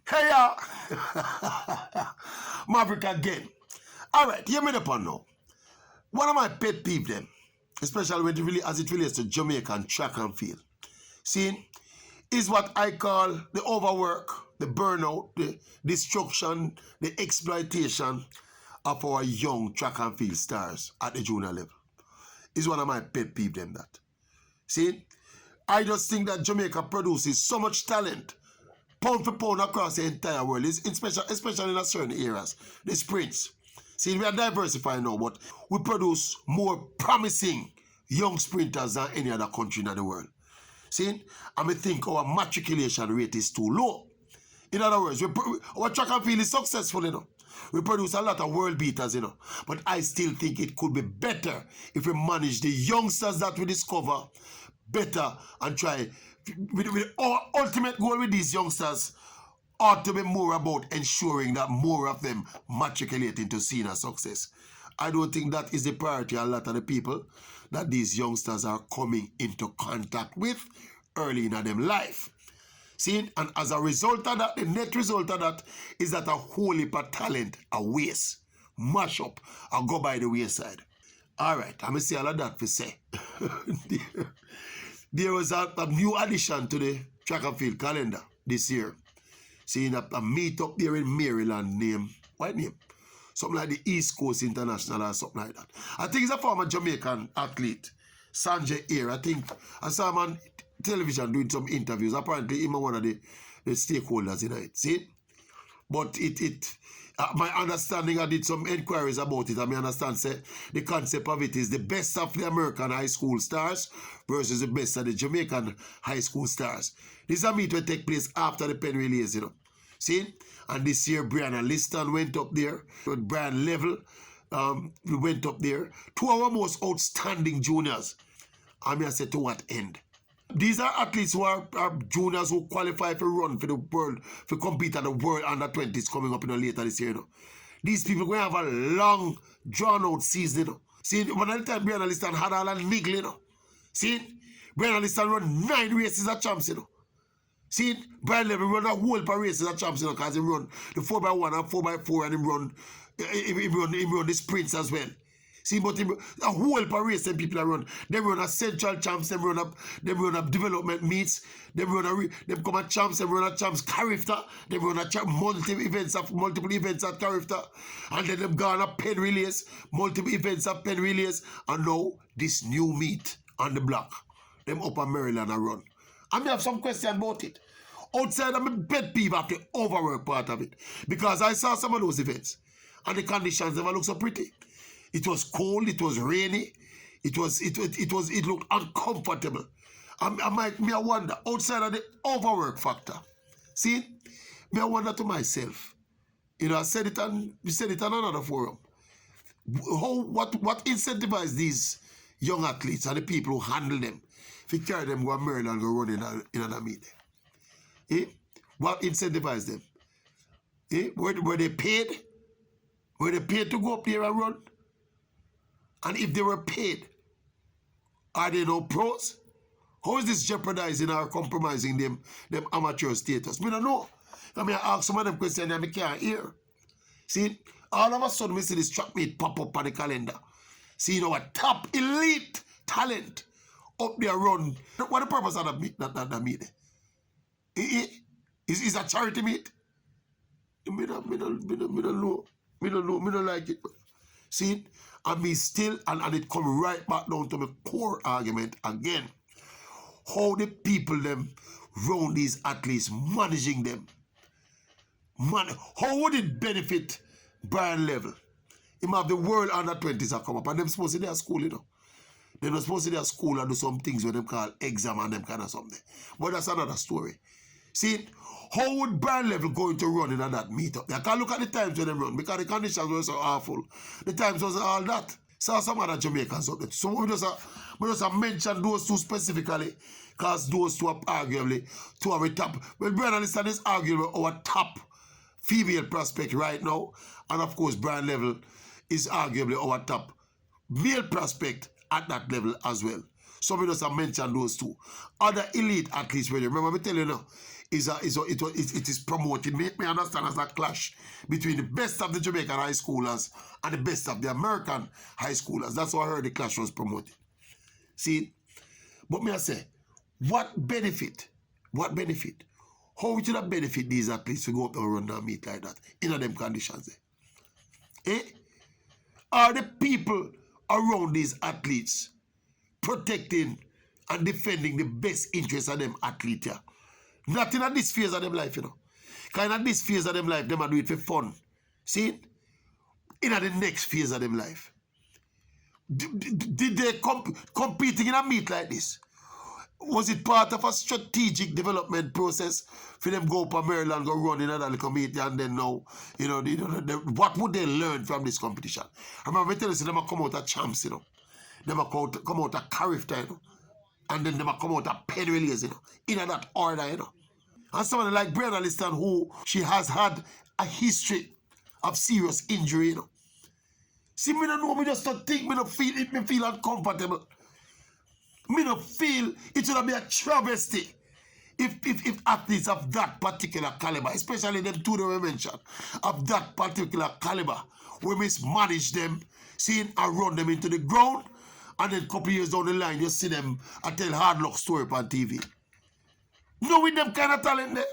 Hey, Maverick again. All right, hear me the pan now. One of my pet peeves them, especially when it really as it relates to Jamaican track and field, see, is what I call the overwork, the burnout, the destruction, the exploitation of our young track and field stars at the junior level. Is one of my pet peeves them that. See, I just think that Jamaica produces so much talent pound for pound across the entire world, especially in certain areas, the sprints. See, we are diversifying now, but we produce more promising young sprinters than any other country in the world. See, and we think our matriculation rate is too low. In other words, our track and field is successful, We produce a lot of world beaters, But I still think it could be better if we manage the youngsters that we discover better and try. With our ultimate goal with these youngsters ought to be more about ensuring that more of them matriculate into senior success. I don't think that is the priority of a lot of the people that these youngsters are coming into contact with early in their life. See, and as a result of that, the net result of that is that a whole heap of talent a waste, mash up, and go by the wayside. All right, I'm going to say all of that for say. There was a new addition to the track and field calendar this year. Seeing a meet up there in Maryland name, what name? Something like the East Coast International or something like that. I think it's a former Jamaican athlete, Sanjay Air. I think I saw him on television doing some interviews. Apparently, he's one of the stakeholders in it. See? But my understanding, I did some inquiries about it, and I understand say, the concept of it is the best of the American high school stars versus the best of the Jamaican high school stars. This is a meet will take place after the pen release, See? And this year, Brianna Liston went up there. With Brian Level went up there. Two of our most outstanding juniors. I said, to what end? These are athletes who are juniors who qualify for run for the world, for compete at the world under 20s coming up later this year. These people are going to have a long, drawn-out season. See, one of the time Brianna Liston had all a niggle, See, Brianna Liston run 9 races at champs, See, Brian Level run a whole par races at champs, because he run the 4x1 and 4x4, and he run the sprints as well. See, but a whole race them people are run. They run a central champs, they run up development meets, they come at champs, they run at champs Carifta, they run at multiple events at Carifta, and then they've gone up pen relays, multiple events at pen relays, and now this new meet on the block. Them up in Maryland are run. I may have some question about it. Outside, I'm a bed peeve of the overwork part of it. Because I saw some of those events, and the conditions never look so pretty. It was cold, it was rainy, it looked uncomfortable. I wonder, outside of the overwork factor, see, I wonder to myself, I said it on another forum. What incentivizes these young athletes and the people who handle them, if you carry them go to Maryland and go run in a meeting? What incentivizes them? Were they paid? Were they paid to go up there and run? And if they were paid, are they no pros? How is this jeopardizing or compromising them amateur status? I don't know. I ask some of them questions and I can't hear. See, all of a sudden we see this track meet pop up on the calendar. See, a top elite talent up there run. What the purpose of that meet? Is a charity meet? I don't like it. See, and me still, and it come right back down to my core argument again. How the people them round these athletes, managing them. How would it benefit Brian Level? Him have the world under 20s that come up, and them supposed to be at school, They're not supposed to be at school and do some things where them call exam and them kind of something. But that's another story. See, how would Brian Level going to run in that meetup? I can't look at the times when they run because the conditions were so awful. The times wasn't all that. Saw some other Jamaicans up there. So we just mention those two specifically because those two are arguably two of the top. Well, Brian Liston is arguably our top female prospect right now. And of course, Brian Level is arguably our top male prospect at that level as well. So we just mention those two. Other elite athletes, remember me tell you now, it is promoting. Make me understand as a clash between the best of the Jamaican high schoolers and the best of the American high schoolers. That's what I heard the clash was promoted. See, but me I say, what benefit? What benefit? How would you not benefit these athletes to go up and run and meet like that in them conditions? Eh? Are the people around these athletes protecting and defending the best interests of them athletes here? Not in this phase of them life, you know. Because in this phase of them life, them do it for fun. See? In the next phase of them life. Did they competing in a meet like this? Was it part of a strategic development process for them go up to Maryland, go run in another little meet, and then now, you know, what would they learn from this competition? I remember telling you, them come out of champs, you know. Them come out of character, you know. And then them come out of pen release, you know. In that order, you know. And someone like Brianna Liston, who she has had a history of serious injury, you know. See, me don't know, me just don't think, me don't feel it, me feel uncomfortable. Me don't feel it would be a travesty if athletes of that particular caliber, especially them two that we mentioned, of that particular caliber, we mismanage them, seeing and run them into the ground, and then a couple years down the line, you see them and tell hard luck story on TV. Knowing them kind of talent there.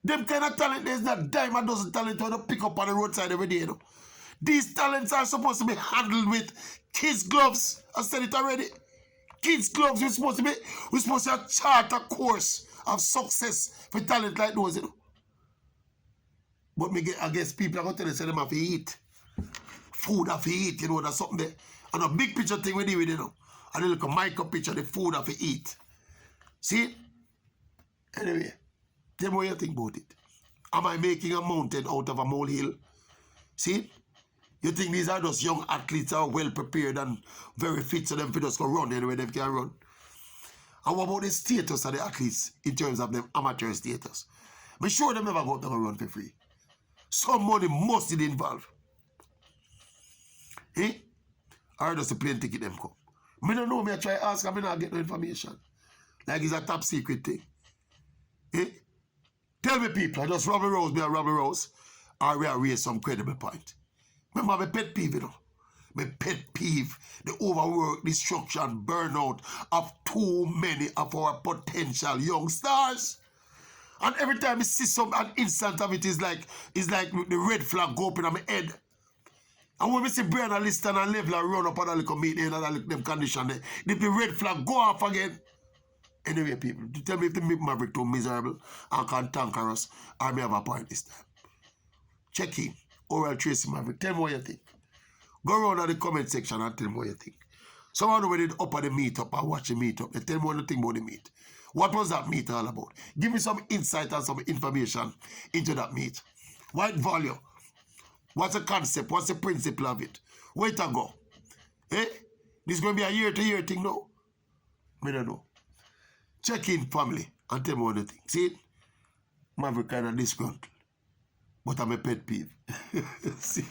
Them kind of talent there is not dime a dozen talent to pick up on the roadside every day, you know. These talents are supposed to be handled with kids' gloves. I said it already. Kids' gloves, we're supposed to chart a course of success for talent like those, you know. But I guess people are going to tell us them have to eat. Food have to eat, you know, that's something there. And a big picture thing we do with, you know. And a little micro picture, the food have to eat. See? Anyway, tell me what you think about it. Am I making a mountain out of a molehill? See? You think these are just young athletes are well prepared and very fit so them for just go run anyway they can run? And what about the status of the athletes in terms of them amateur status? Be sure them never go out and run for free. Some money must be involved. Eh? Or just a plane ticket them come. Me don't know, me I try ask and me not get no information. Like it's a top secret thing. Eh? Tell me people, I just Robbie Rose, me a Robbie Rose, or we are raise some credible point. Remember my pet peeve, you know. My pet peeve, the overwork, destruction, burnout of too many of our potential young stars. And every time I see an instant of it is like the red flag go up in my head. And when we see Brianna Liston and Leveler run up on a little meet in them condition, the red flag go off again. Anyway, people, tell me if the Maverick too miserable and cantankerous, or may have a point this time. Check in. Oral Tracy Maverick. Tell me what you think. Go around in the comment section and tell me what you think. Someone who did up at the meetup and watch the meetup, they tell me what you think about the meet. What was that meet all about? Give me some insight and some information into that meet. White value. What's the concept? What's the principle of it? Where to go? Eh? This is going to be a year-to-year thing now? I don't know. Check in, family, and tell me what you think. See it? Maverick kind of disgruntled. But I'm a pet peeve. See?